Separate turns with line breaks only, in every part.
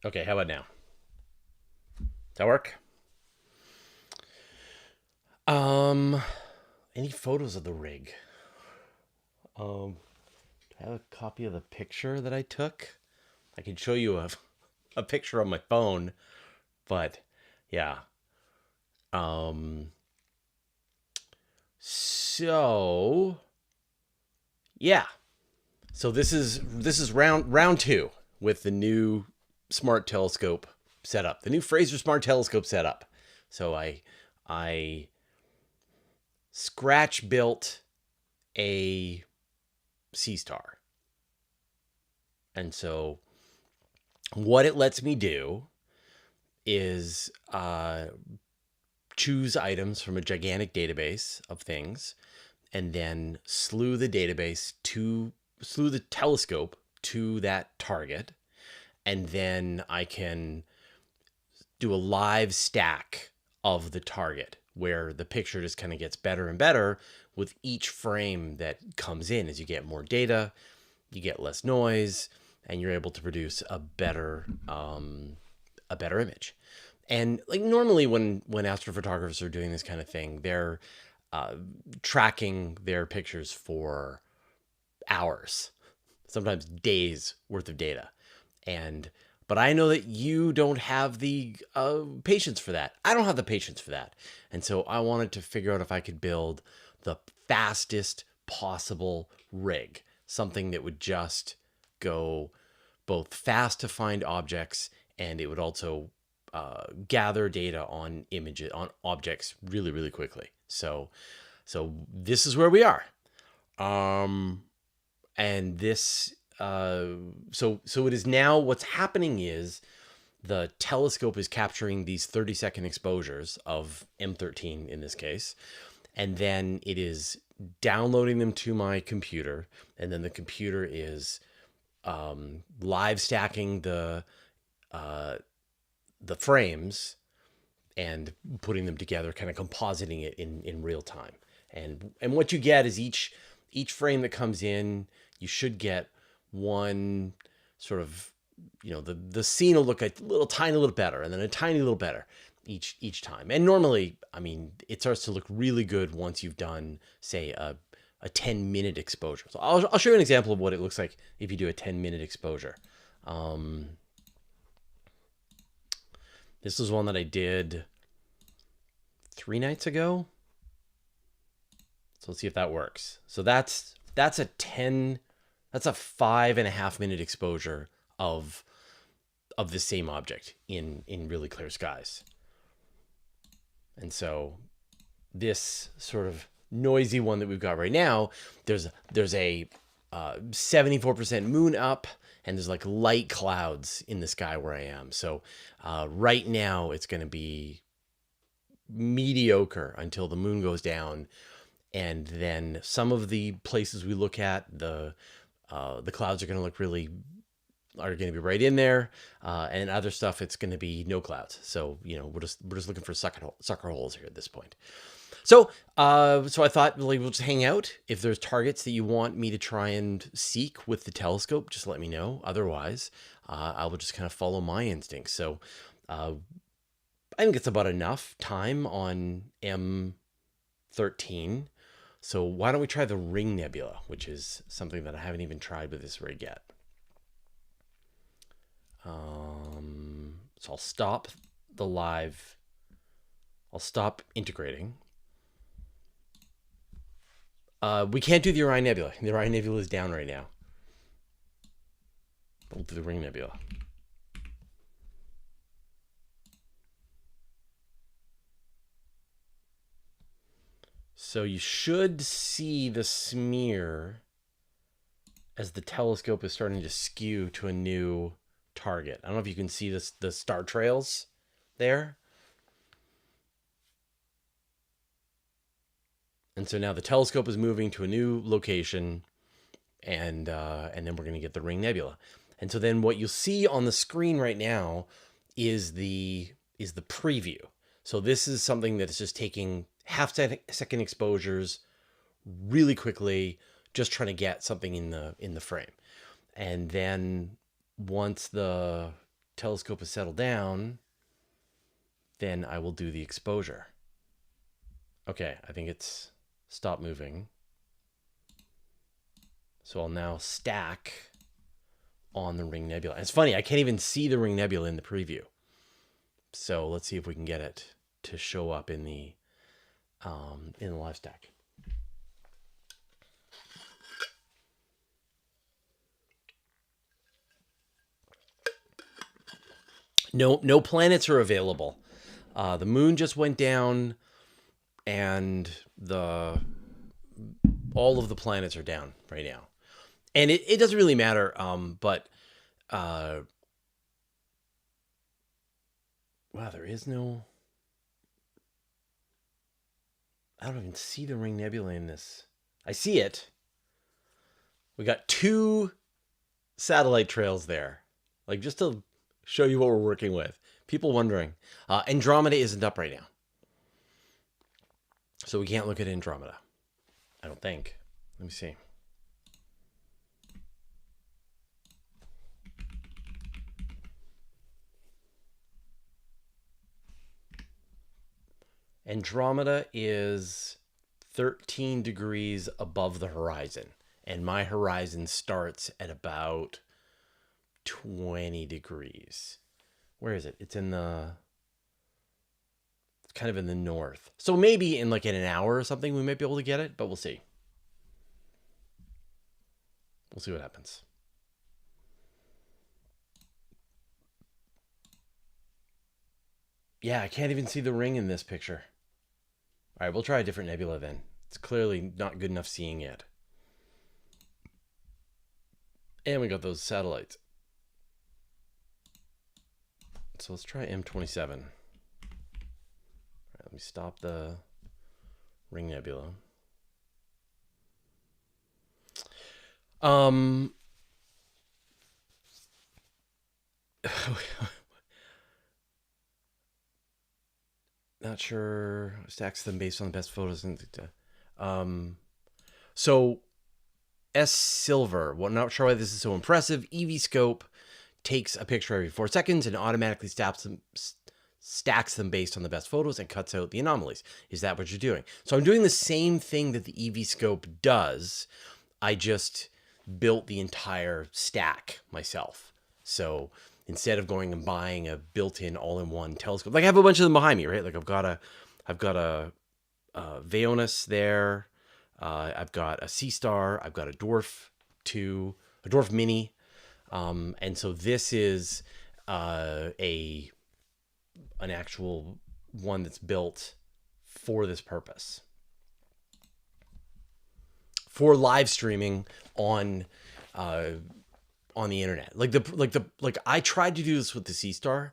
Okay, how about now? Does that work? Um, any photos of the rig? I have a copy of the picture that I took. I can show you a picture on my phone, but yeah. Um, so yeah. So this is round two with the new smart telescope setup, the new Fraser smart telescope setup. So I scratch built a sea star. And so what it lets me do is choose items from a gigantic database of things and then slew the telescope to that target. And then I can do a live stack of the target where the picture just kind of gets better and better with each frame that comes in. As you get more data, you get less noise, and you're able to produce a better image. And like normally when astrophotographers are doing this kind of thing, they're uh, tracking their pictures for hours, sometimes days worth of data. And but I know that you don't have the patience for that. I don't have the patience for that. And so I wanted to figure out if I could build the fastest possible rig, something that would just go both fast to find objects, and it would also gather data on images on objects really really quickly. So this is where we are. Um, and this so it is now what's happening is the telescope is capturing these 30-second exposures of M13 in this case, and then it is downloading them to my computer, and then the computer is live stacking the frames and putting them together, kind of compositing it in real time. And what you get is each frame that comes in, you should get one sort of, the scene will look a little tiny little better, and then a tiny little better each time. And normally, I mean, it starts to look really good once you've done, say, a 10-minute exposure. So I'll show you an example of what it looks like if you do a 10-minute exposure. Um, this was one that I did 3 nights ago. So let's see if that works. So that's a 5.5 minute exposure of the same object in really clear skies. And so this sort of noisy one that we've got right now, there's a 74% moon up, and there's like light clouds in the sky where I am. So right now it's going to be mediocre until the moon goes down, and then some of the places we look at, the clouds are going to look really are going to be right in there, and other stuff it's going to be no clouds. So we're just looking for sucker holes here at this point. So I thought, really, we'll just hang out. If there's targets that you want me to try and seek with the telescope, just let me know. Otherwise, I will just kind of follow my instincts. So uh, I think it's about enough time on M13. So why don't we try the Ring Nebula, which is something that I haven't even tried with this rig yet. So I'll stop the live. I'll stop integrating. We can't do the Orion Nebula. The Orion Nebula is down right now. We'll do the Ring Nebula. So you should see the smear as the telescope is starting to skew to a new target. I don't know if you can see the star trails there. And so now the telescope is moving to a new location, and then we're going to get the Ring Nebula. And so then what you'll see on the screen right now is the preview. So this is something that is just taking half-second exposures really quickly, just trying to get something in the frame. And then once the telescope has settled down, then I will do the exposure. Okay, I think it's stopped moving. So I'll now stack on the Ring Nebula. And it's funny, I can't even see the Ring Nebula in the preview. So let's see if we can get it to show up in the live stack. No planets are available. The moon just went down, and all of the planets are down right now. And it doesn't really matter, but wow, there is no... I don't even see the Ring Nebula in this. I see it. We got 2 satellite trails there. Like, just to show you what we're working with. People wondering. Andromeda isn't up right now. So we can't look at Andromeda. I don't think. Let me see. Andromeda is 13 degrees above the horizon. And my horizon starts at about 20 degrees. Where is it? It's kind of in the north. So maybe in an hour or something, we might be able to get it, but we'll see. We'll see what happens. Yeah, I can't even see the ring in this picture. All right, we'll try a different nebula then. It's clearly not good enough seeing yet. And we got those satellites. So let's try M27. All right, let me stop the Ring Nebula. Not sure. Stacks them based on the best photos. So S Silver. Well, not sure why this is so impressive. EV scope takes a picture every 4 seconds and automatically stacks them based on the best photos and cuts out the anomalies. Is that what you're doing? So I'm doing the same thing that the EV scope does. I just built the entire stack myself. So instead of going and buying a built-in all-in-one telescope, like I have a bunch of them behind me, right? Like I've got a Vaonis there. I've got a C-Star. I've got a Dwarf 2, a Dwarf Mini. And so this is an actual one that's built for this purpose, for live streaming on the internet. Like I tried to do this with the C-Star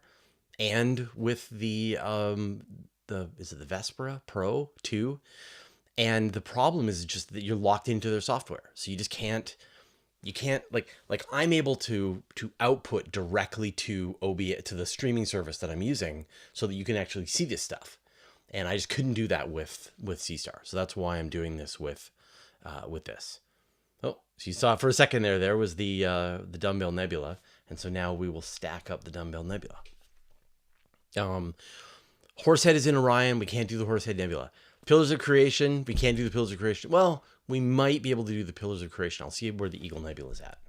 and with the is it the Vespera Pro 2? And the problem is just that you're locked into their software. So you just can't like I'm able to output directly to OBS, to the streaming service that I'm using, so that you can actually see this stuff. And I just couldn't do that with C-Star. So that's why I'm doing this with this. Oh, so you saw it for a second there. There was the Dumbbell Nebula. And so now we will stack up the Dumbbell Nebula. Horsehead is in Orion. We can't do the Horsehead Nebula. Pillars of Creation. We can't do the Pillars of Creation. Well, we might be able to do the Pillars of Creation. I'll see where the Eagle Nebula is at.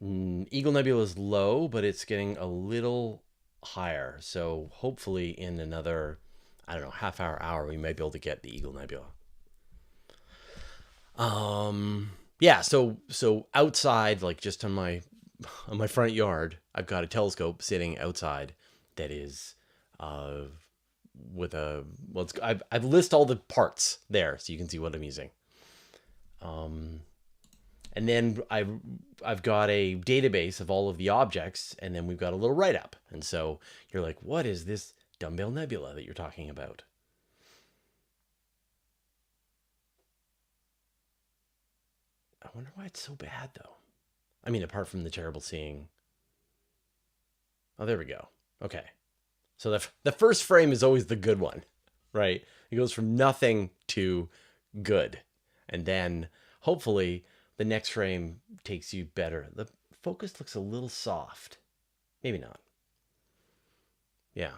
Eagle Nebula is low, but it's getting a little higher. So hopefully in another, I don't know, half hour, we might be able to get the Eagle Nebula. Yeah, so outside, like just on my front yard, I've got a telescope sitting outside that is with a, well, I've listed all the parts there so you can see what I'm using. And then I've got a database of all of the objects, and then we've got a little write-up. And so you're like, what is this Dumbbell Nebula that you're talking about? I wonder why it's so bad, though. I mean, apart from the terrible seeing. Oh, there we go. Okay. So the first frame is always the good one, right? It goes from nothing to good. And then hopefully the next frame takes you better. The focus looks a little soft. Maybe not. Yeah.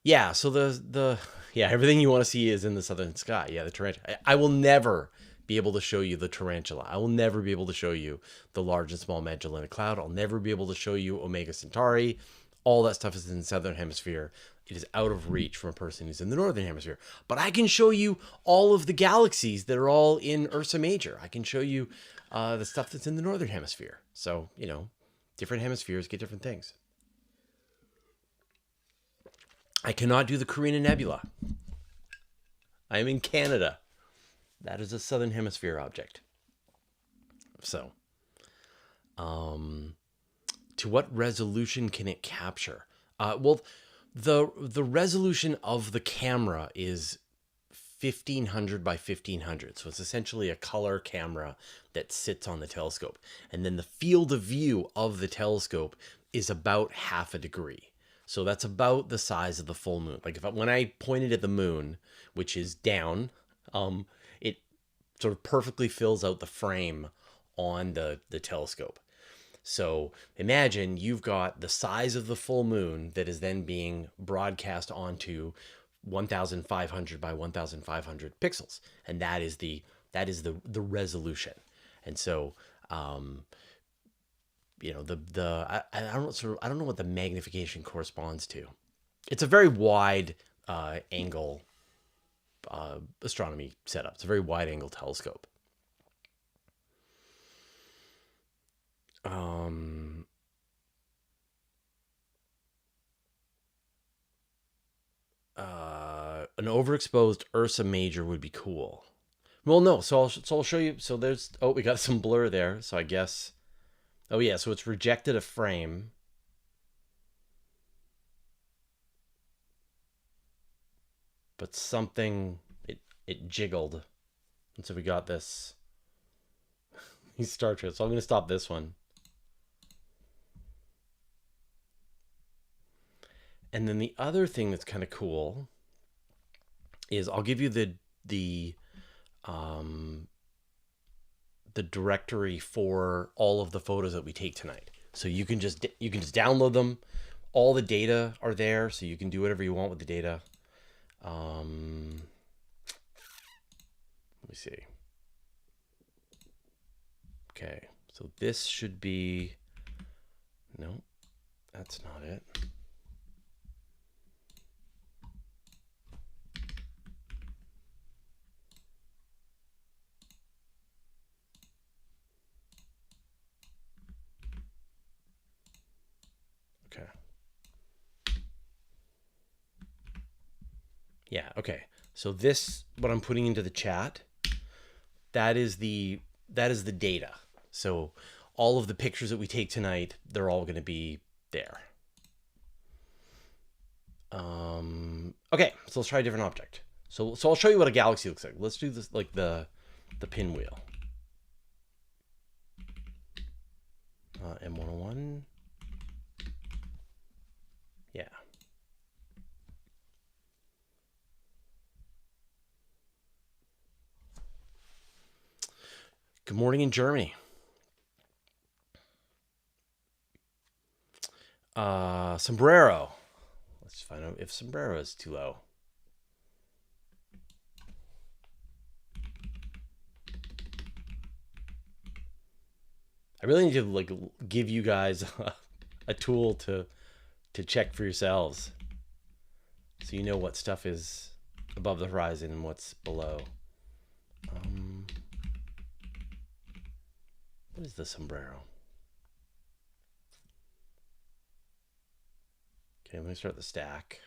Yeah, so the yeah, everything you want to see is in the southern sky. Yeah, the tarantula. I will never be able to show you the tarantula. I will never be able to show you the large and small Magellanic Cloud. I'll never be able to show you Omega Centauri. All that stuff is in the southern hemisphere. It is out of reach from a person who's in the northern hemisphere. But I can show you all of the galaxies that are all in Ursa Major. I can show you the stuff that's in the northern hemisphere. So, different hemispheres get different things. I cannot do the Carina Nebula. I am in Canada. That is a southern hemisphere object. So, to what resolution can it capture? Well, the resolution of the camera is 1500 by 1500. So it's essentially a color camera that sits on the telescope. And then the field of view of the telescope is about half a degree. So that's about the size of the full moon. Like when I pointed at the moon, which is down, it sort of perfectly fills out the frame on the telescope. So imagine you've got the size of the full moon that is then being broadcast onto 1,500 by 1,500 pixels, and that is the resolution. And so I don't know what the magnification corresponds to. It's a very wide angle astronomy setup. It's a very wide angle telescope. An overexposed Ursa Major would be cool. Well, no. So I'll show you. So we got some blur there. So I guess. Oh yeah. So it's rejected a frame. But something it jiggled, and so we got this. These Star Trek. So I'm gonna stop this one. And then the other thing that's kind of cool is I'll give you the directory for all of the photos that we take tonight. So you can just download them. All the data are there, so you can do whatever you want with the data. Let me see. Okay, so this should be. No, that's not it. Okay. Yeah, okay. So this, what I'm putting into the chat, that is the data. So all of the pictures that we take tonight, they're all going to be there. Okay, so let's try a different object. So I'll show you what a galaxy looks like. Let's do this like the pinwheel. M101. Yeah. Good morning in Germany. Sombrero. Let's find out if sombrero is too low. I really need to give you guys a tool to check for yourselves, so you know what stuff is above the horizon and what's below. What is the sombrero? Okay, let me start the stack.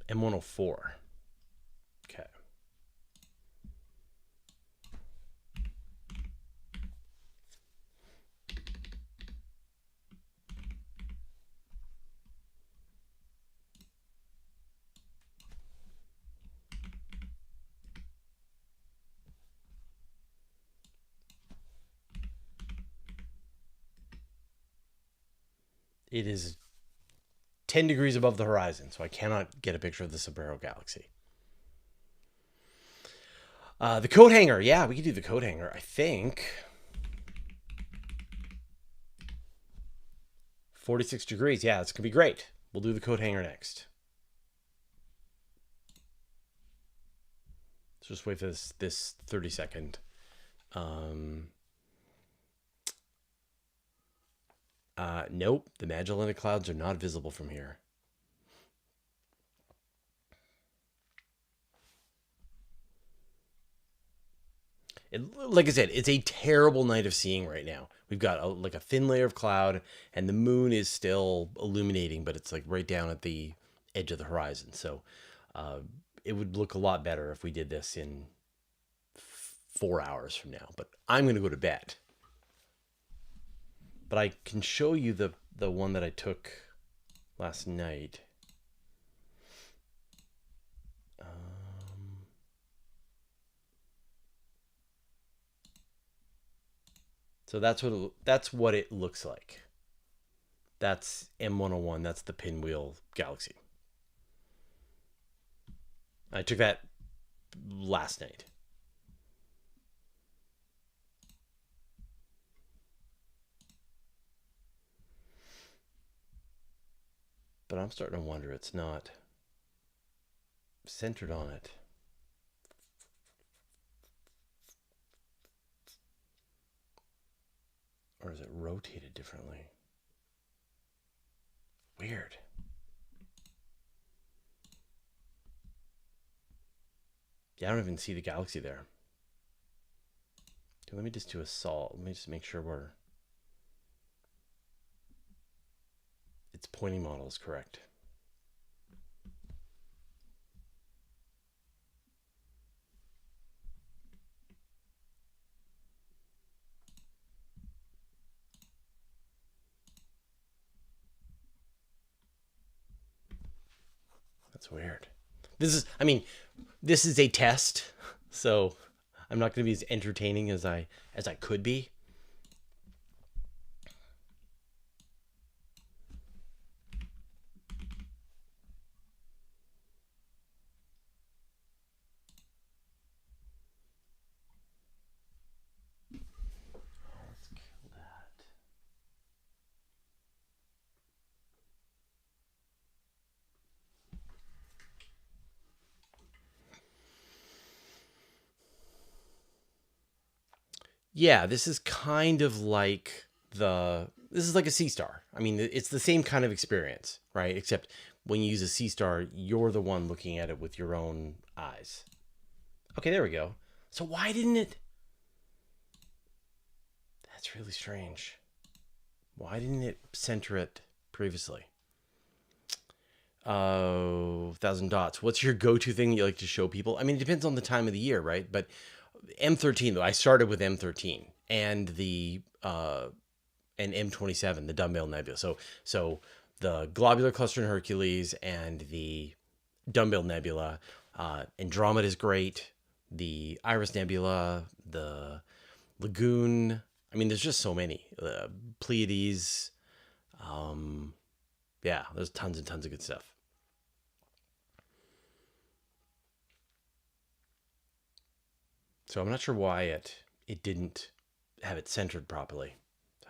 M104. Okay. It is 10 degrees above the horizon, so I cannot get a picture of the Sombrero Galaxy. The coat hanger. Yeah, we could do the coat hanger, I think. 46 degrees. Yeah, it's going to be great. We'll do the coat hanger next. Let's just wait for this 30-second. Nope. The Magellanic Clouds are not visible from here. Like I said, it's a terrible night of seeing right now. We've got a thin layer of cloud, and the moon is still illuminating, but it's like right down at the edge of the horizon. So it would look a lot better if we did this in 4 hours from now. But I'm going to go to bed. But I can show you the one that I took last night. So that's what it looks like. That's M101. That's the Pinwheel Galaxy. I took that last night. But I'm starting to wonder it's not centered on it. Or is it rotated differently? Weird. Yeah, I don't even see the galaxy there. Okay, let me just do a solve. Let me just make sure its pointing model is correct. That's weird. This is a test, so I'm not going to be as entertaining as I could be. Let's kill that. Yeah, this is kind of like this is like a sea star. I mean, it's the same kind of experience, right? Except when you use a sea star, you're the one looking at it with your own eyes. Okay, there we go. So why didn't it? That's really strange. Why didn't it center it previously? Oh, 1,000 dots. What's your go-to thing you like to show people? I mean, it depends on the time of the year, right? But M13 though, I started with M13 and the and M27, the Dumbbell Nebula. So the Globular Cluster in Hercules and the Dumbbell Nebula. Andromeda is great. The Iris Nebula, the Lagoon. I mean, there's just so many. Pleiades. Yeah, there's tons and tons of good stuff. So I'm not sure why it didn't have it centered properly.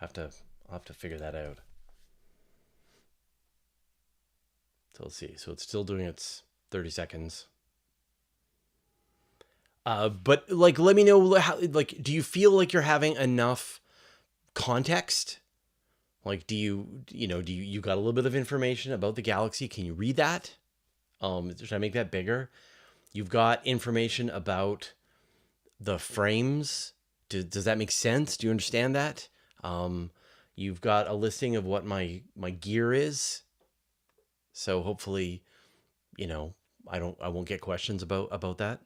I'll have to figure that out. So let's see. So it's still doing its 30 seconds. But like, let me know how. Like, do you feel like you're having enough context? Like, do you got a little bit of information about the galaxy? Can you read that? Should I make that bigger? You've got information about the frames. Does that make sense? Do you understand that? You've got a listing of what my gear is. So hopefully, I won't get questions about that.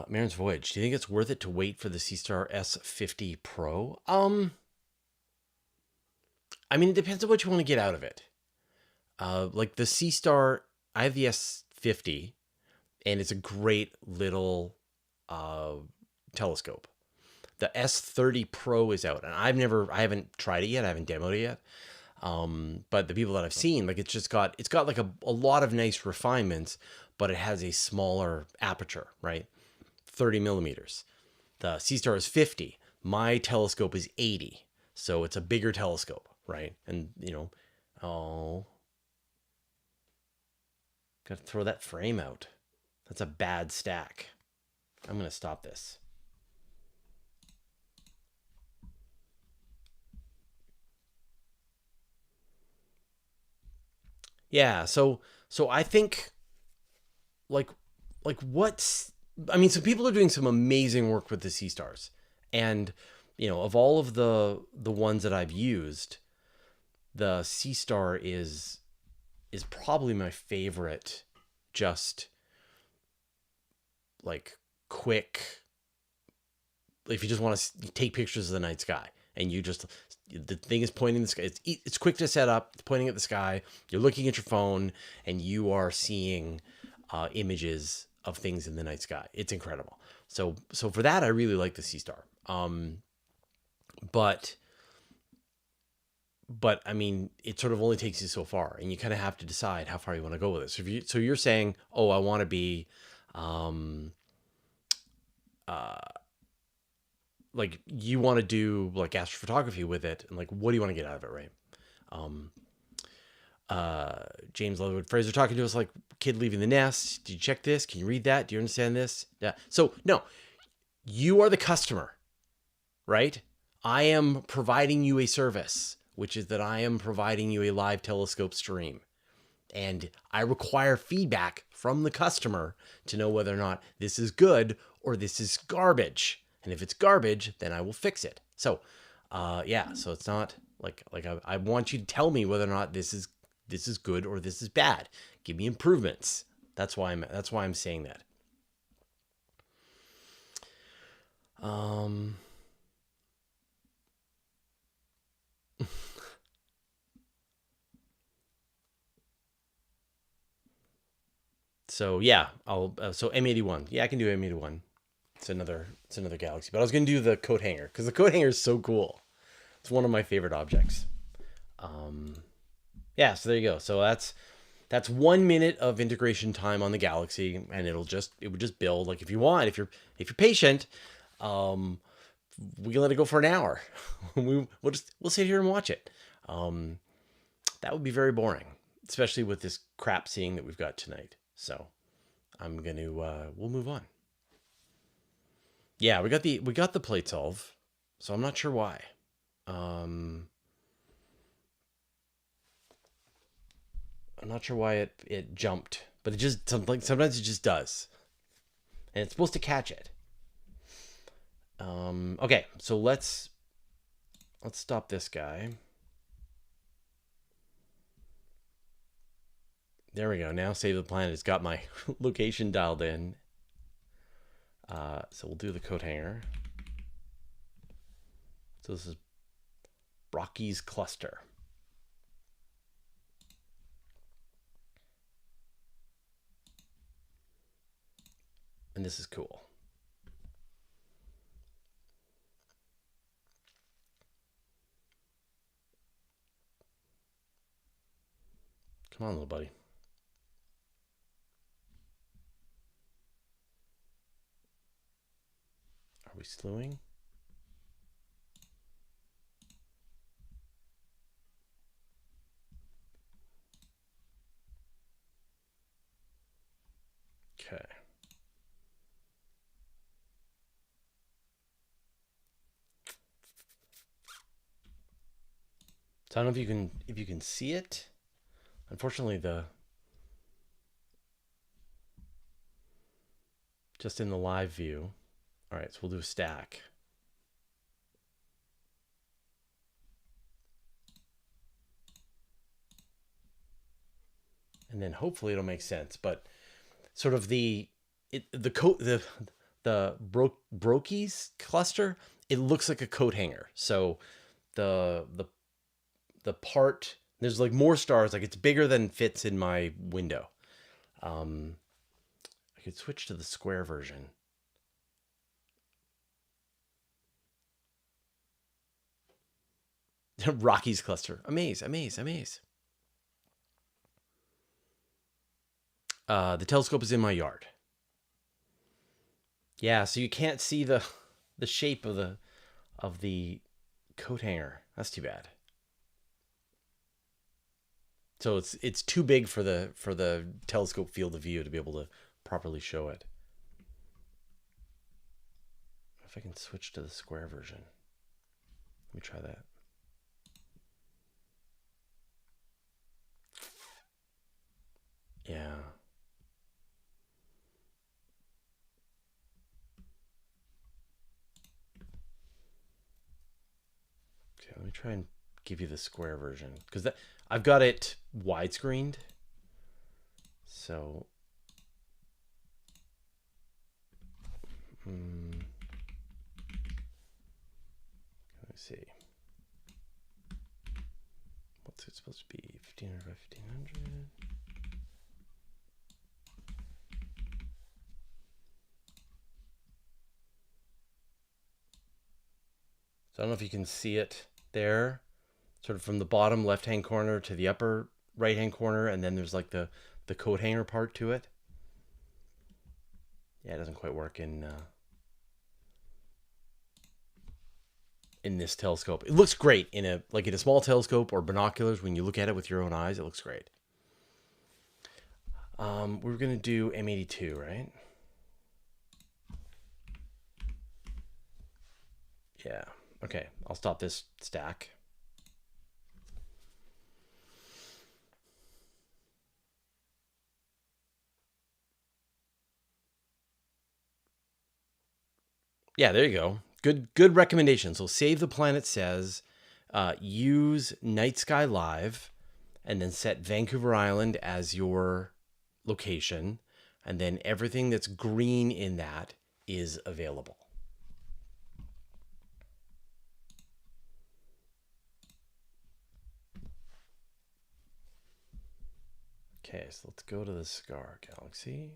Marin's Voyage. Do you think it's worth it to wait for the Seastar S50 Pro? I mean, it depends on what you want to get out of it. Like the Seastar, I have the S50, and it's a great little telescope. the S30 Pro is out, and I haven't tried it yet. I haven't demoed it yet. But the people that I've seen, like it's got like a lot of nice refinements, but it has a smaller aperture, right? 30 millimeters. The C-Star is 50. My telescope is 80. So it's a bigger telescope, right? And, oh, got to throw that frame out. That's a bad stack. I'm going to stop this. Yeah, so I think like what's I mean, so people are doing some amazing work with the C-Stars. And of all of the ones that I've used, the C-Star is probably my favorite, just like quick, if you just want to take pictures of the night sky, and the thing is pointing the sky. It's quick to set up. It's pointing at the sky. You're looking at your phone, and you are seeing images of things in the night sky. It's incredible. So for that, I really like the C-Star. But I mean, it sort of only takes you so far, and you kind of have to decide how far you want to go with it. So you're saying, oh, I want to be, like you want to do like astrophotography with it, and like what do you want to get out of it, right? James Leatherwood Fraser talking to us like kid leaving the nest. Did you check this? Can you read that? Do you understand this? Yeah. So no, you are the customer, right? I am providing you a service, which is that I am providing you a live telescope stream. And I require feedback from the customer to know whether or not this is good or this is garbage. And if it's garbage, then I will fix it. So, yeah. So it's not like I want you to tell me whether or not this is good or this is bad. Give me improvements. That's why I'm saying that. So yeah, so M81. Yeah, I can do M81. It's another galaxy. But I was gonna do the coat hanger because the coat hanger is so cool. It's one of my favorite objects. Yeah, so there you go. So that's 1 minute of integration time on the galaxy, and it would just build. Like if you want, if you're patient, we can let it go for an hour. We'll sit here and watch it. That would be very boring, especially with this crap seeing that we've got tonight. So I'm gonna we'll move on. Yeah, we got the plate solve, so I'm not sure why. I'm not sure why it jumped, but it just sometimes it just does, and it's supposed to catch it. Okay, so let's stop this guy. There we go. Now Save the Planet has got my location dialed in. So we'll do the coat hanger. So this is Brocky's cluster. And this is cool. Come on, little buddy. Are we slewing? Okay. So I don't know if you can see it. Unfortunately, just in the live view. All right, so we'll do a stack. And then hopefully it'll make sense, but sort of the Brocky's cluster, it looks like a coat hanger. So the part, there's like more stars, like it's bigger than fits in my window. I could switch to the square version. Rockies cluster. Amaze, amaze, amaze. The telescope is in my yard. Yeah, so you can't see the shape of the coat hanger. That's too bad. So it's too big for the telescope field of view to be able to properly show it. If I can switch to the square version. Let me try that. Yeah. Okay, let me try and give you the square version because that I've got it widescreened. So let's see. What's it supposed to be? 1500 by 1500. So I don't know if you can see it there, sort of from the bottom left-hand corner to the upper right-hand corner, and then there's like the coat hanger part to it. Yeah, it doesn't quite work in this telescope. It looks great in a small telescope or binoculars. When you look at it with your own eyes, it looks great. We're gonna do M82, right? Yeah. Okay, I'll stop this stack. Yeah, there you go. Good recommendation. So Save the Planet says use Night Sky Live and then set Vancouver Island as your location. And then everything that's green in that is available. Okay, so let's go to the Scar Galaxy.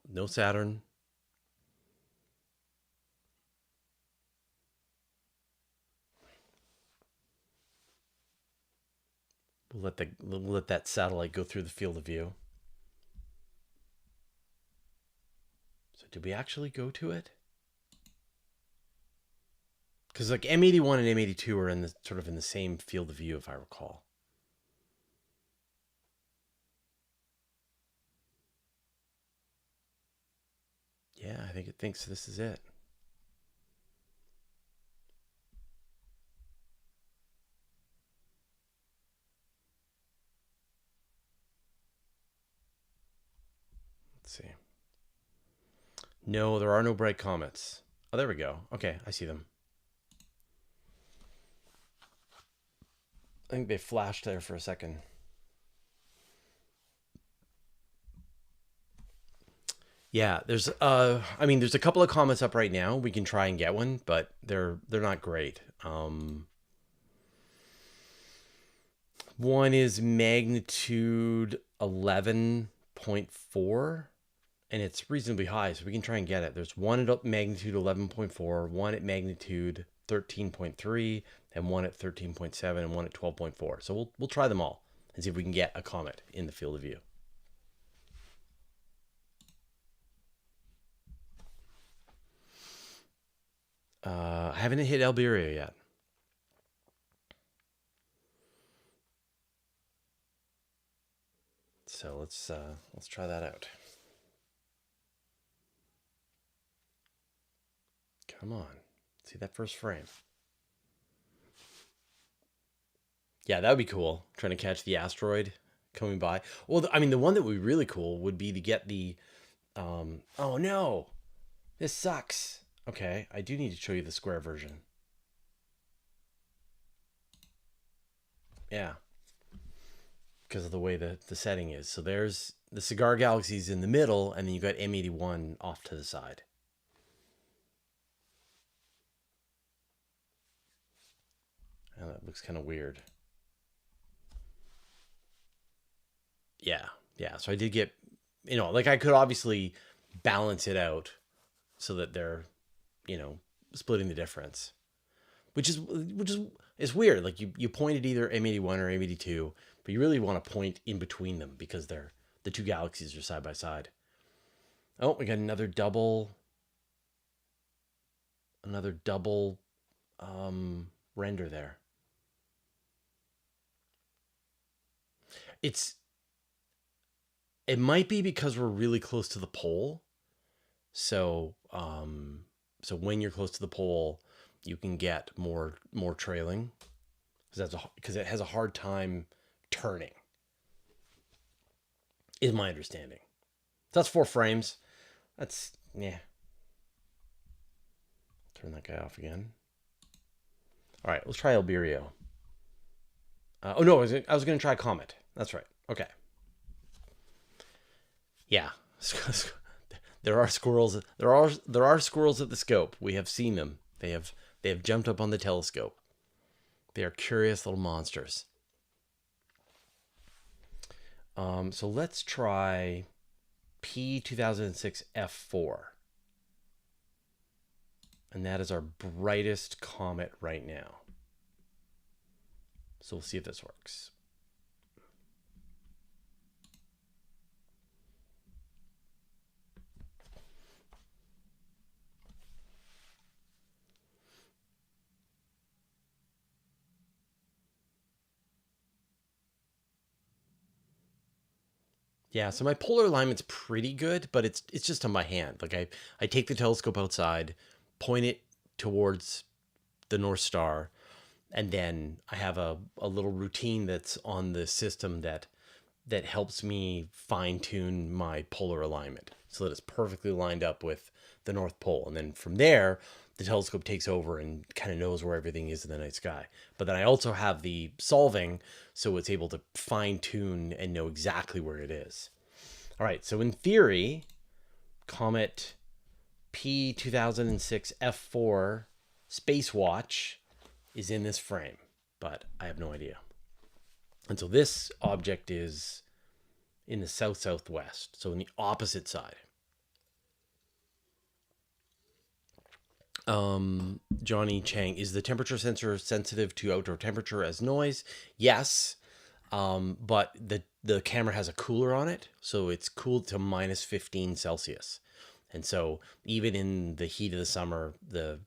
No Saturn. We'll let that satellite go through the field of view. So did we actually go to it? Because like M81 and M82 are in the sort of in the same field of view, if I recall. Yeah, I think it thinks this is it. Let's see. No, there are no bright comets. Oh, there we go. Okay, I see them. I think they flashed there for a second. Yeah, there's there's a couple of comets up right now. We can try and get one, but they're not great. One is magnitude 11.4 and it's reasonably high, so we can try and get it. There's one at magnitude 11.4, one at magnitude 13.3, and one at 13.7, and one at 12.4. So we'll try them all and see if we can get a comet in the field of view. I haven't hit Alberia yet. So let's try that out. Come on. See that first frame. Yeah, that would be cool. Trying to catch the asteroid coming by. Well, the one that would be really cool would be to get the oh no. This sucks. Okay, I do need to show you the square version. Yeah. Because of the way the setting is. So there's The cigar galaxy's in the middle, and then you got M81 off to the side. And that looks kind of weird. Yeah, yeah. So I did get, like I could obviously balance it out so that they're, splitting the difference, which is it's weird. Like you pointed either M81 or M82, but you really want to point in between them because the two galaxies are side by side. Oh, we got another double render there. It might be because we're really close to the pole. So when you're close to the pole, you can get more trailing because it has a hard time turning. Is my understanding. So that's 4 frames. That's yeah. Turn that guy off again. All right, let's try Alberio. Oh no, I was going to try Comet. That's right. Okay. Yeah. There are squirrels. There are squirrels at the scope. We have seen them. They have jumped up on the telescope. They are curious little monsters. So let's try P2006 F4. And that is our brightest comet right now. So we'll see if this works. Yeah, so my polar alignment's pretty good, but it's just on my hand. Like I take the telescope outside, point it towards the North Star, and then I have a little routine that's on the system that helps me fine tune my polar alignment so that it's perfectly lined up with the North Pole. And then from there, the telescope takes over and kind of knows where everything is in the night sky. But then I also have the solving, so it's able to fine tune and know exactly where it is. All right, so in theory, Comet P2006 F4 Space Watch is in this frame, but I have no idea. And so this object is in the south-southwest, so in the opposite side. Johnny Chang, is the temperature sensor sensitive to outdoor temperature as noise? Yes, but the camera has a cooler on it, so it's cooled to minus 15 Celsius. And so even in the heat of the summer, the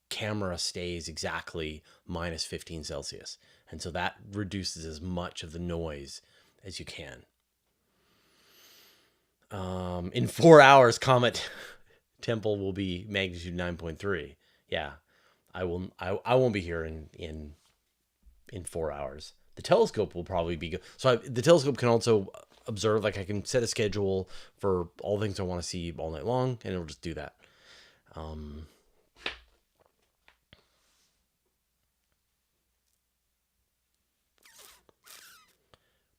camera stays exactly minus 15 Celsius. And so that reduces as much of the noise as you can. In 4 hours, Comet Temple will be magnitude 9.3. Yeah, I won't be here in 4 hours. The telescope will probably be good. So the telescope can also observe. Like I can set a schedule for all the things I want to see all night long, and it'll just do that.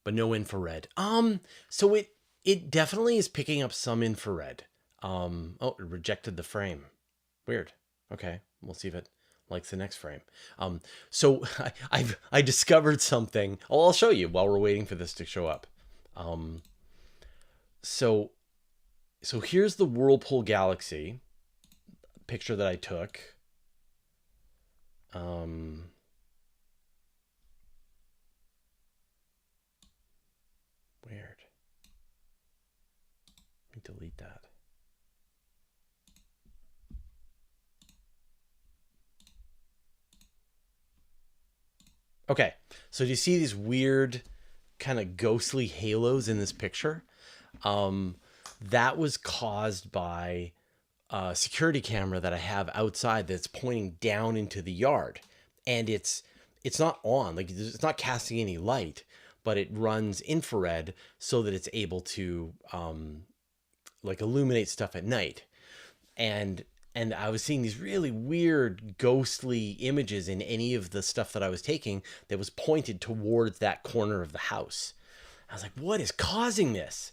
But no infrared. So it definitely is picking up some infrared. Oh, it rejected the frame. Weird. Okay, we'll see if it likes the next frame. So I discovered something. Oh, I'll show you while we're waiting for this to show up. So here's the Whirlpool Galaxy picture that I took. Weird. Let me delete that. Okay, so do you see these weird kind of ghostly halos in this picture? That was caused by a security camera that I have outside that's pointing down into the yard, and it's not on, like it's not casting any light, but it runs infrared so that it's able to like illuminate stuff at night. And I was seeing these really weird ghostly images in any of the stuff that I was taking that was pointed towards that corner of the house. I was like, what is causing this?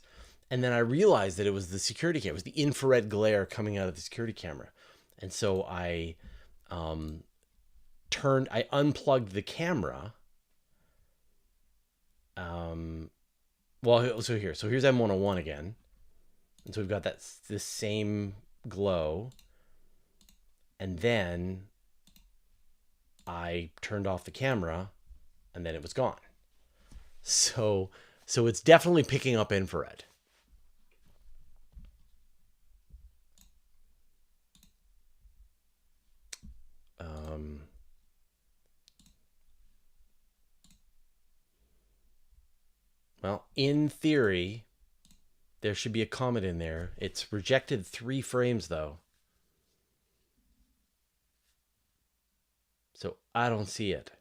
And then I realized that it was the security camera. It was the infrared glare coming out of the security camera. And so um, I unplugged the camera. So here's M101 again. And so we've got this same glow. And then I turned off the camera and then it was gone. So it's definitely picking up infrared. Well, in theory, there should be a comet in there. It's rejected 3 frames though. So I don't see it.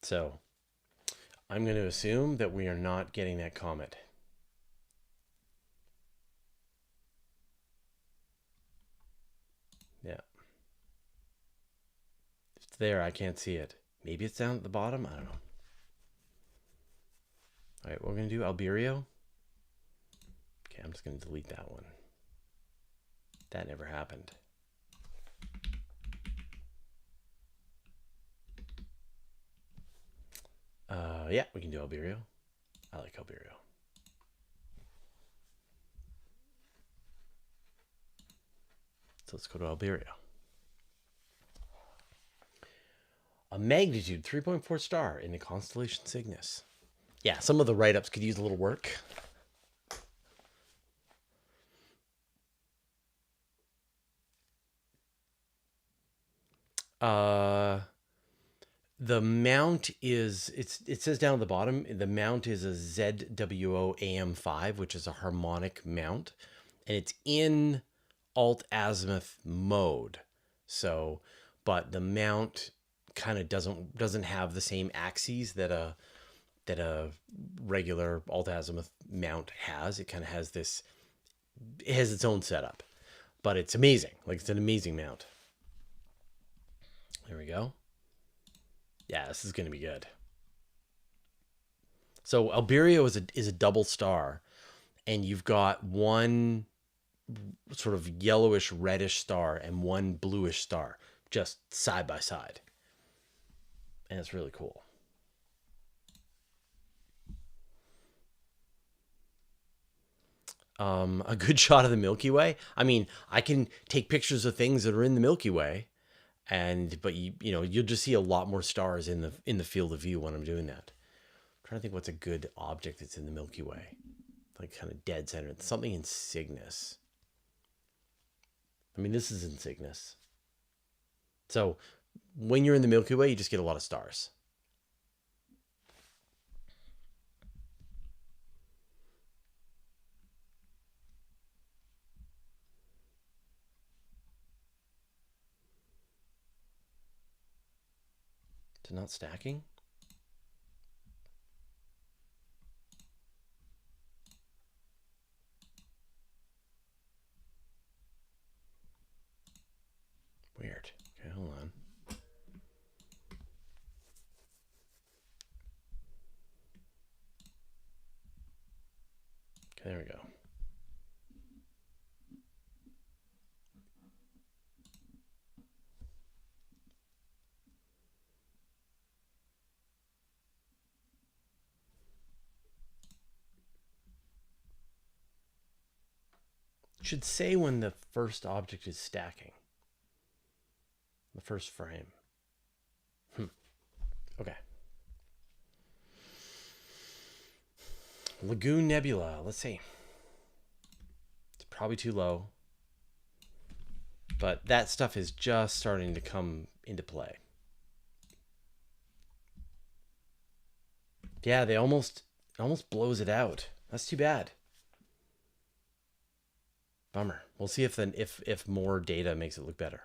So I'm going to assume that we are not getting that comet. Yeah. If it's there, I can't see it. Maybe it's down at the bottom. I don't know. All right, what we're going to do, Alberio. Okay, I'm just going to delete that one. That never happened. Yeah, we can do Alberio. I like Alberio. So let's go to Alberio. A magnitude 3.4 star in the constellation Cygnus. Yeah, some of the write-ups could use a little work. The mount is it says down at the bottom, the mount is a ZWO AM5, which is a harmonic mount, and it's in alt azimuth mode. So, but the mount kind of doesn't have the same axes that a regular alt azimuth mount has. It kind of has this, it has its own setup, but it's amazing. Like, it's an amazing mount. There we go. Yeah, this is going to be good. So Alberio is a double star, and you've got one sort of yellowish reddish star and one bluish star just side by side, and it's really cool. A good shot of the Milky Way. I mean, I can take pictures of things that are in the Milky Way, but you'll just see a lot more stars in the field of view when I'm doing that. I'm trying to think what's a good object that's in the Milky Way, like kind of dead center. Something in Cygnus. I mean, this is in Cygnus. So when you're in the Milky Way, you just get a lot of stars. It's not stacking. Weird. Okay, hold on. Okay, there we go. It should say when the first object is stacking. The first frame. Okay. Lagoon Nebula. Let's see. It's probably too low. But that stuff is just starting to come into play. Yeah, it almost blows it out. That's too bad. Bummer. We'll see if more data makes it look better.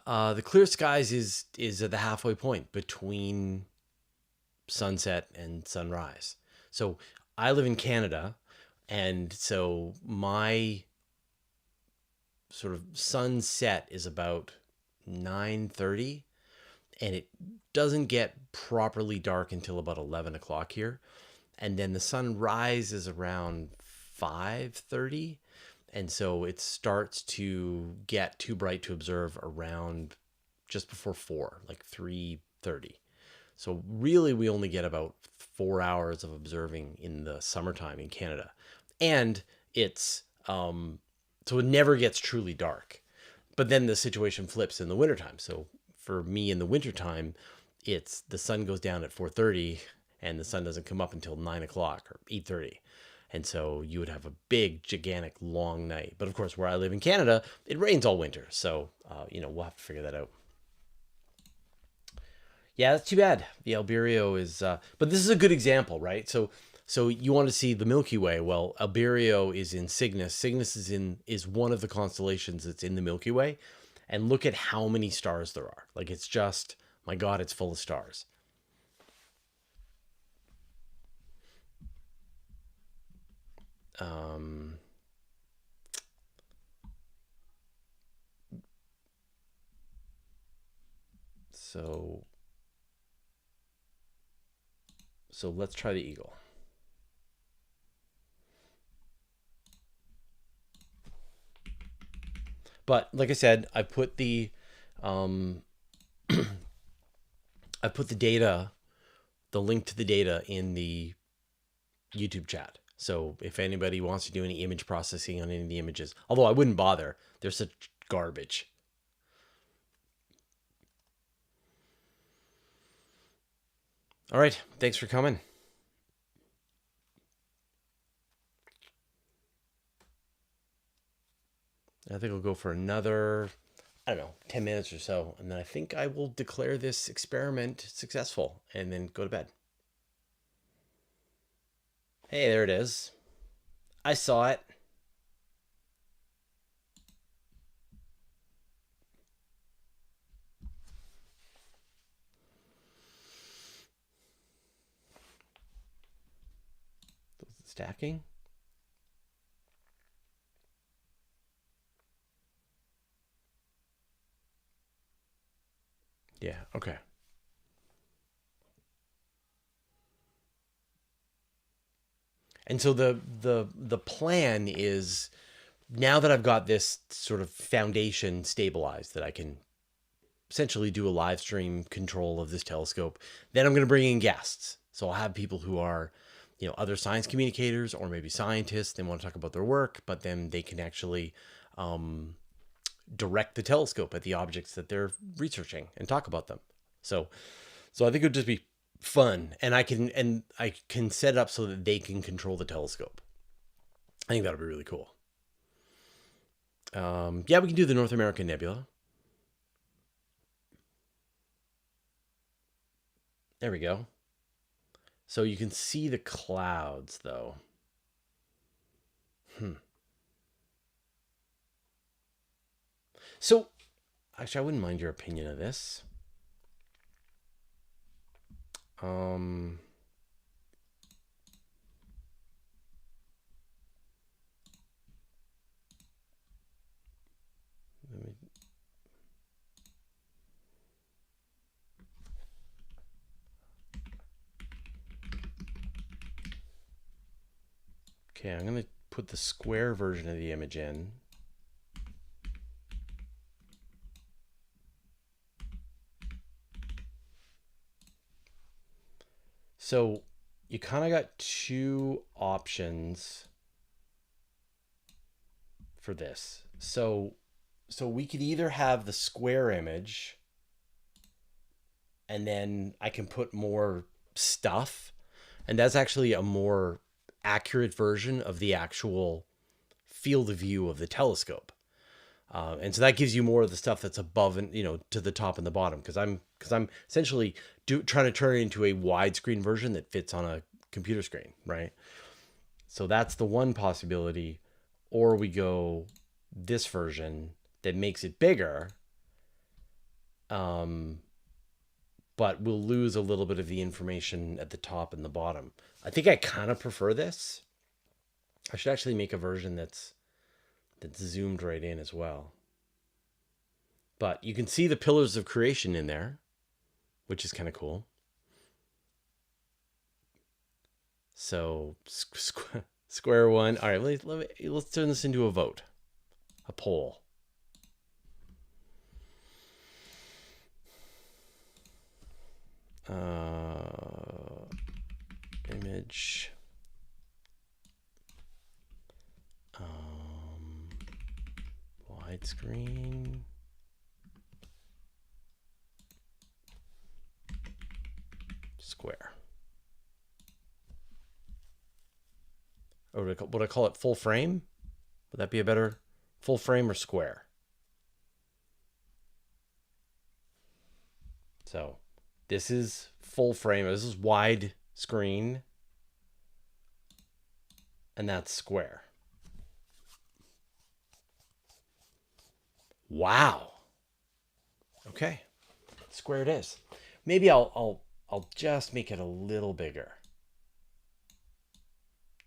The clear skies is at the halfway point between sunset and sunrise. So I live in Canada, and so my sort of sunset is about 9:30, and it doesn't get properly dark until about 11 o'clock here, and then the sun rises around 5:30, and so it starts to get too bright to observe around just before 4, like 3:30. So really we only get about 4 hours of observing in the summertime in Canada, and it's so it never gets truly dark. But then the situation flips in the wintertime. So for me in the wintertime, it's the sun goes down at 4:30 and the sun doesn't come up until 9 o'clock or 8:30. And so you would have a big, gigantic, long night. But of course, where I live in Canada, it rains all winter. So, we'll have to figure that out. Yeah, that's too bad. The Albireo is, but this is a good example, right? So you want to see the Milky Way? Well, Albireo is in Cygnus. Cygnus is one of the constellations that's in the Milky Way, and look at how many stars there are. Like it's just, my God, it's full of stars. Um, so so let's try the Eagle. But like I said, um, I put the data, the link to the data in the YouTube chat. So if anybody wants to do any image processing on any of the images, although I wouldn't bother, they're such garbage. All right, thanks for coming. I think we'll go for another, I don't know, 10 minutes or so. And then I think I will declare this experiment successful and then go to bed. Hey, there it is. I saw it. Stacking. Yeah, okay. And so the plan is, now that I've got this sort of foundation stabilized, that I can essentially do a live stream control of this telescope, then I'm going to bring in guests. So I'll have people who are, other science communicators or maybe scientists. They want to talk about their work, but then they can actually direct the telescope at the objects that they're researching and talk about them. So I think it would just be fun, and I can set it up so that they can control the telescope. I think that would be really cool. Yeah, we can do the North American Nebula. There we go. So you can see the clouds, though. So, actually, I wouldn't mind your opinion of this. Um, let me, okay, I'm going to put the square version of the image in. So you kind of got two options for this. So we could either have the square image, and then I can put more stuff, and that's actually a more accurate version of the actual field of view of the telescope. And so that gives you more of the stuff that's above and to the top and the bottom, because I'm essentially trying to turn it into a widescreen version that fits on a computer screen, right? So that's the one possibility. Or we go this version that makes it bigger, but we'll lose a little bit of the information at the top and the bottom. I think I kind of prefer this. I should actually make a version that's zoomed right in as well. But you can see the pillars of creation in there, which is kind of cool. So square one. All right, let's turn this into a vote, a poll. Image. Widescreen. Square. Or would I call it full frame? Would that be a better full frame or square? So this is full frame. This is wide screen. And that's square. Wow. Okay. Square it is. Maybe I'll just make it a little bigger.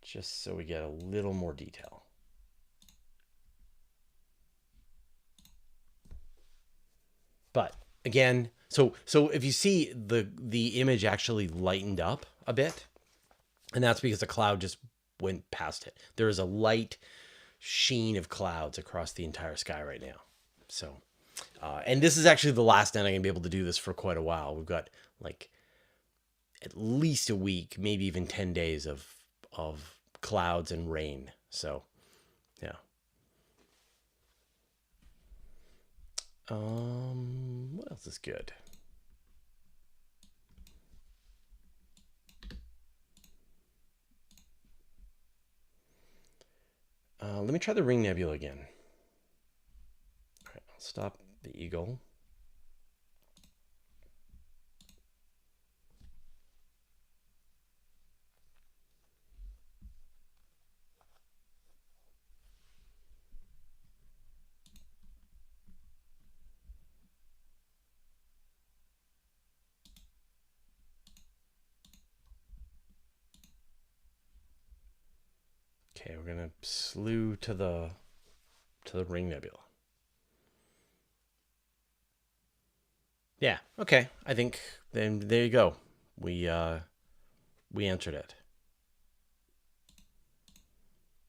Just so we get a little more detail. But again, so if you see the image actually lightened up a bit, and that's because the cloud just went past it. There is a light sheen of clouds across the entire sky right now. So, and this is actually the last night I'm gonna be able to do this for quite a while. We've got like at least a week, maybe even 10 days of clouds and rain. So, yeah. What else is good? Let me try the Ring Nebula again. All right, I'll stop the eagle. Okay, we're gonna slew to the Ring Nebula. Yeah, okay. I think then there you go. We answered it.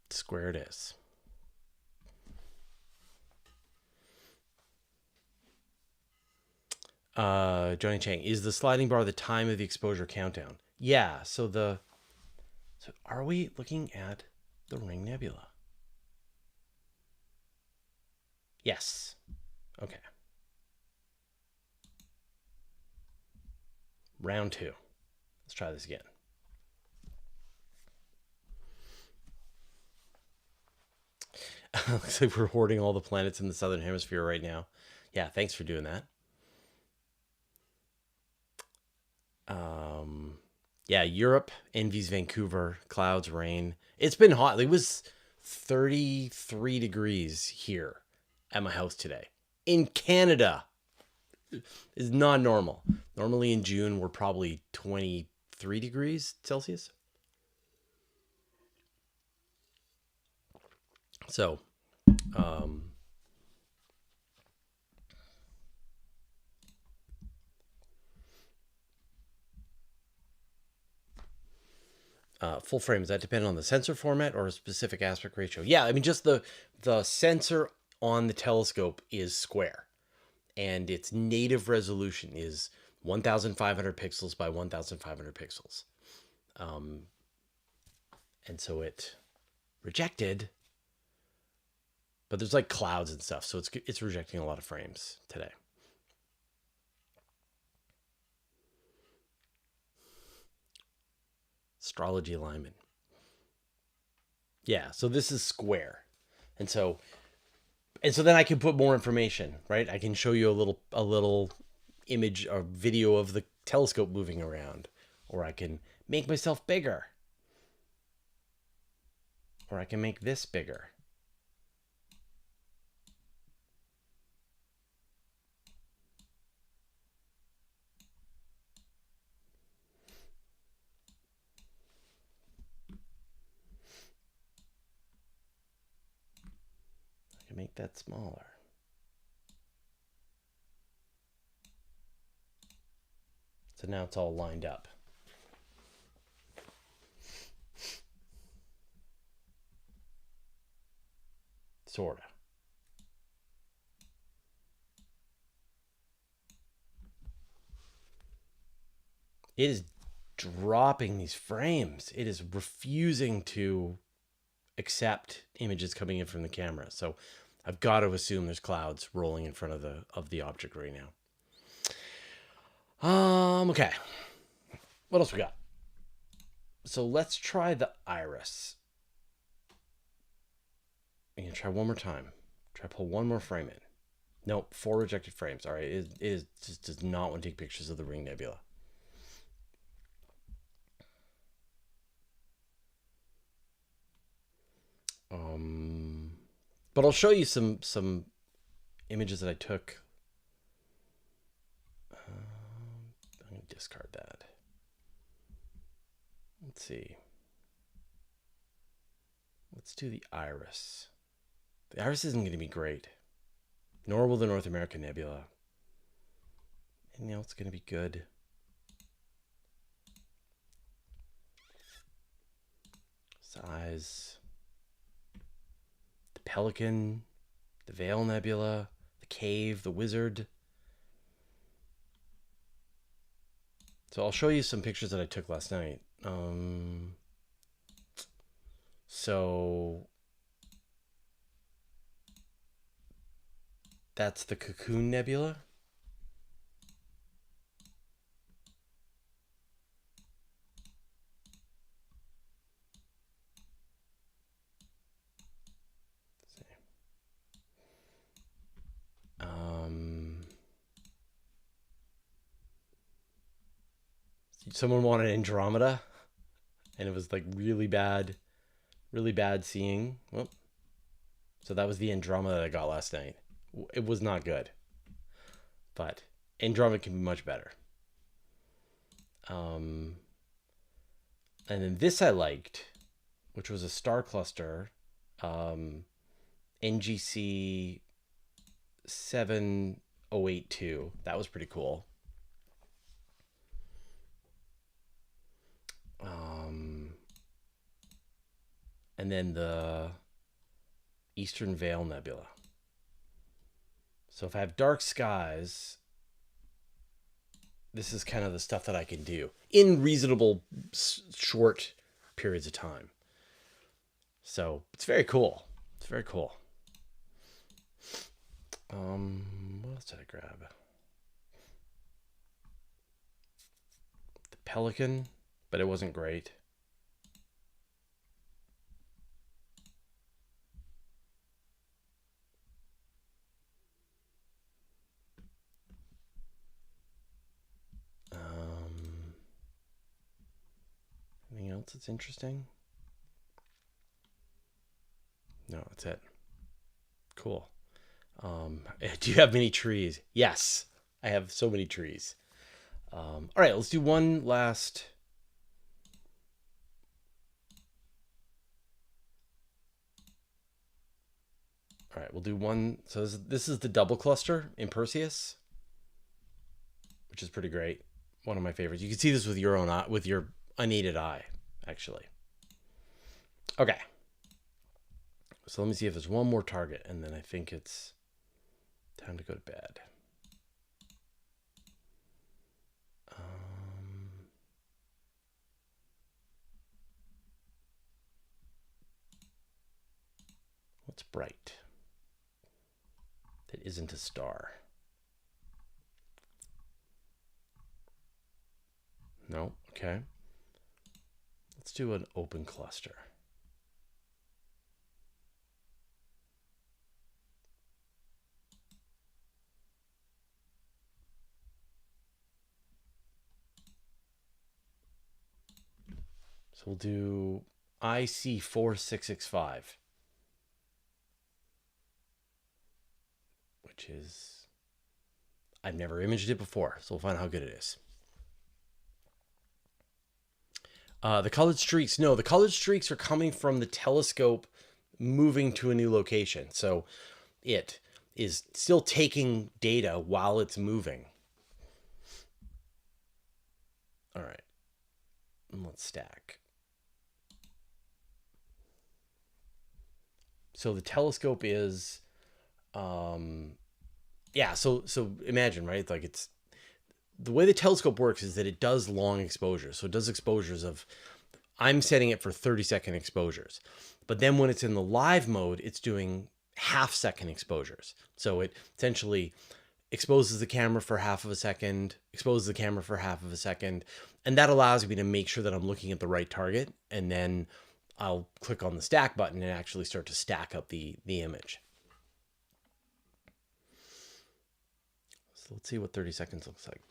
Square it is. Johnny Chang, is the sliding bar the time of the exposure countdown? Yeah, so are we looking at the Ring Nebula? Yes. Okay. Round 2. Let's try this again. Looks like we're hoarding all the planets in the southern hemisphere right now. Yeah, thanks for doing that. Yeah, Europe envies Vancouver. Clouds, rain. It's been hot. It was 33 degrees here at my house today. In Canada, is not normal. Normally in June, we're probably 23 degrees Celsius. So, full frame, does that depend on the sensor format or a specific aspect ratio? Yeah, I mean, just the sensor on the telescope is square, and its native resolution is 1,500 pixels by 1,500 pixels. And so it rejected, but there's like clouds and stuff, so it's rejecting a lot of frames today. Astrology alignment. Yeah, so this is square. And so then I can put more information, right? I can show you a little image or video of the telescope moving around, or I can make myself bigger. Or I can make this bigger. make that smaller. So now it's all lined up. Sorta. It is dropping these frames. It is refusing to accept images coming in from the camera. So I've got to assume there's clouds rolling in front of the object right now. Okay. What else we got? So let's try the iris. I'm gonna try one more time. Try pull one more frame in. Nope, 4 rejected frames. All right, it just does not want to take pictures of the Ring Nebula. But I'll show you some images that I took. I'm gonna discard that. Let's see. Let's do the iris. The iris isn't going to be great, nor will the North American Nebula. Anything else going to be good? Size. The Pelican, the Veil Nebula, the Cave, the Wizard. So I'll show you some pictures that I took last night. So that's the Cocoon Nebula. Someone wanted Andromeda, and it was like really bad seeing. Well, so that was the Andromeda that I got last night. It was not good, but Andromeda can be much better. And then this I liked, which was a star cluster, NGC 7082. That was pretty cool. And then the Eastern Veil Nebula. So if I have dark skies, this is kind of the stuff that I can do in reasonable short periods of time. So it's very cool. It's very cool. What else did I grab? The Pelican, but it wasn't great. Anything else that's interesting? No, that's it. Cool. Do you have many trees? Yes, I have so many trees. All right, let's do one last. All right, we'll do one. So this is the double cluster in Perseus, which is pretty great. One of my favorites. You can see this with your own eye, with your unaided eye, actually. Okay. So let me see if there's one more target, and then I think it's time to go to bed. What's bright? That isn't a star. No, okay. Let's do an open cluster. So we'll do IC4665, which is, I've never imaged it before, so we'll find out how good it is. The colored streaks. No, the colored streaks are coming from the telescope moving to a new location. So it is still taking data while it's moving. All right, let's stack. So the telescope is, um, yeah. So imagine, right? Like it's the way the telescope works is that it does long exposures. So it does exposures of, I'm setting it for 30-second exposures. But then when it's in the live mode, it's doing half-second exposures. So it essentially exposes the camera for half of a second, exposes the camera for half of a second, and that allows me to make sure that I'm looking at the right target, and then I'll click on the stack button and actually start to stack up the image. So let's see what 30 seconds looks like.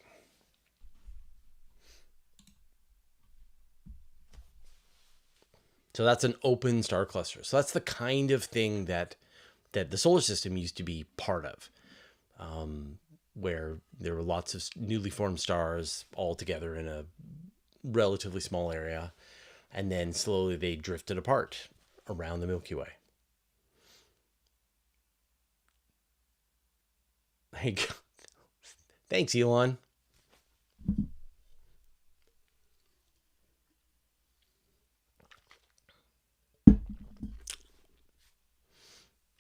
So that's an open star cluster. So that's the kind of thing that the solar system used to be part of, where there were lots of newly formed stars all together in a relatively small area, and then slowly they drifted apart around the Milky Way. Thanks, Elon.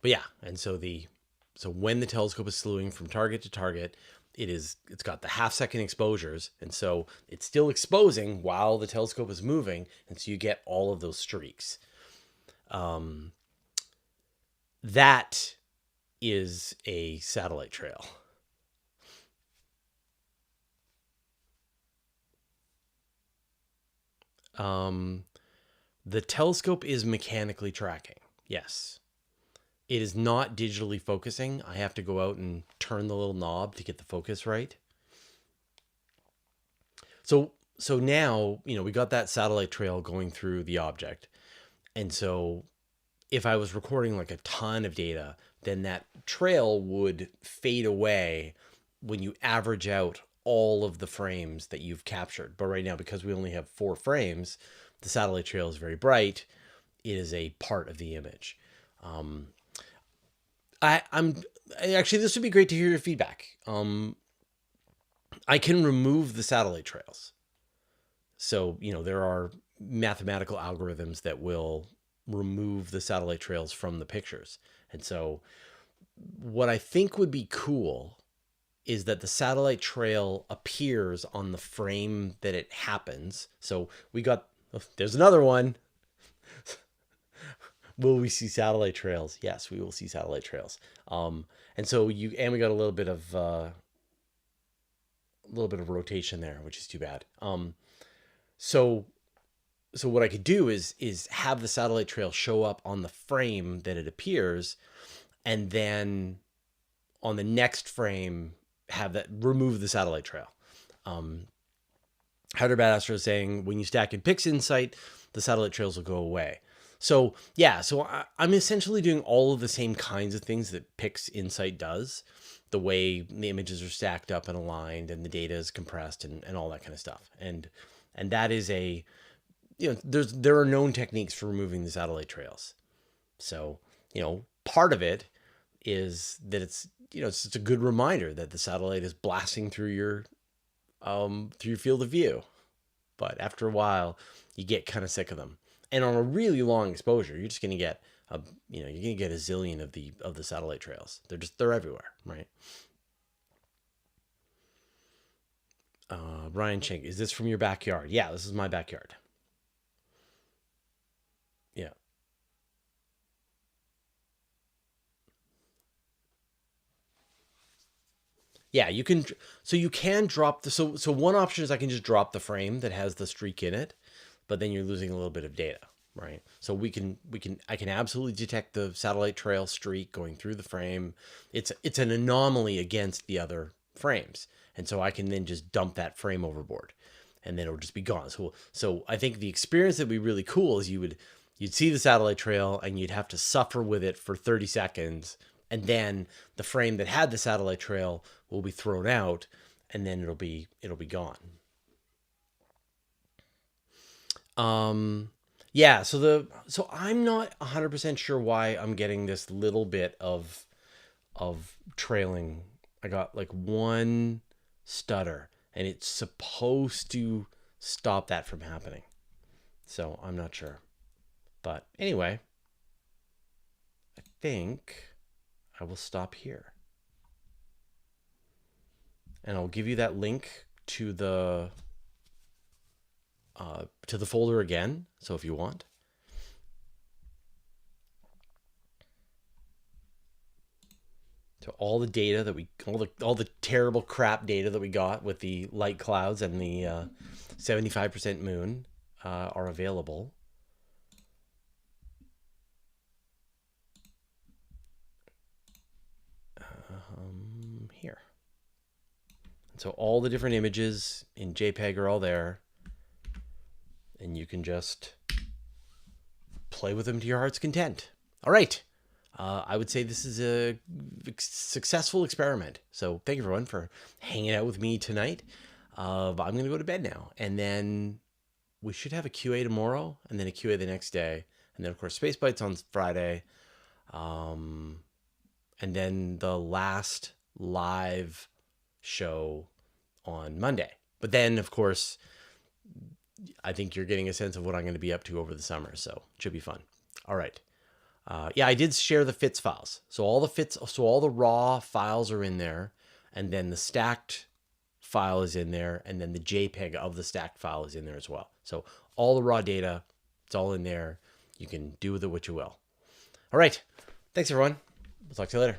But yeah, and so when the telescope is slewing from target to target, it's got the half-second exposures, and so it's still exposing while the telescope is moving, and so you get all of those streaks. That is a satellite trail. The telescope is mechanically tracking. Yes. It is not digitally focusing. I have to go out and turn the little knob to get the focus right. So now, we got that satellite trail going through the object. And so if I was recording like a ton of data, then that trail would fade away when you average out all of the frames that you've captured. But right now, because we only have 4 frames, the satellite trail is very bright. It is a part of the image. I'm actually, this would be great to hear your feedback. I can remove the satellite trails. So, there are mathematical algorithms that will remove the satellite trails from the pictures. And so what I think would be cool is that the satellite trail appears on the frame that it happens. So there's another one. Will we see satellite trails? Yes, we will see satellite trails. And so we got a little bit of rotation there, which is too bad. So what I could do is have the satellite trail show up on the frame that it appears, and then on the next frame remove the satellite trail. How Bad Astro is saying, when you stack in PixInsight, the satellite trails will go away. So yeah, I'm essentially doing all of the same kinds of things that PixInsight does, the way the images are stacked up and aligned, and the data is compressed, and all that kind of stuff. And that is there are known techniques for removing the satellite trails. So part of it is that it's just a good reminder that the satellite is blasting through your field of view. But after a while, you get kind of sick of them. And on a really long exposure, you're just going to get you're going to get a zillion of the satellite trails. They're everywhere, right? Ryan Chink, is this from your backyard? Yeah, this is my backyard. Yeah. Yeah, you can. So you can drop the. So one option is I can just drop the frame that has the streak in it, but then you're losing a little bit of data, right? So I can absolutely detect the satellite trail streak going through the frame. It's an anomaly against the other frames, and so I can then just dump that frame overboard, and then it'll just be gone. So I think the experience that would be really cool is you'd see the satellite trail and you'd have to suffer with it for 30 seconds, and then the frame that had the satellite trail will be thrown out, and then it'll be gone. Yeah, so I'm not 100% sure why I'm getting this little bit of of trailing. I got like one stutter, and it's supposed to stop that from happening. So I'm not sure. But anyway, I think I will stop here. And I'll give you that link to the folder again. So if you want. So all the data that all the terrible crap data that we got with the light clouds and the 75% moon are available. Here. So all the different images in JPEG are all there, and you can just play with them to your heart's content. All right. I would say this is a successful experiment. So thank you, everyone, for hanging out with me tonight. I'm going to go to bed now. And then we should have a QA tomorrow, and then a QA the next day. And then, of course, Space Bites on Friday. And then the last live show on Monday. But then, of course, I think you're getting a sense of what I'm going to be up to over the summer. So it should be fun. All right. Yeah, I did share the FITS files. So all the raw files are in there, and then the stacked file is in there, and then the JPEG of the stacked file is in there as well. So all the raw data, it's all in there. You can do with it what you will. All right. Thanks, everyone. We'll talk to you later.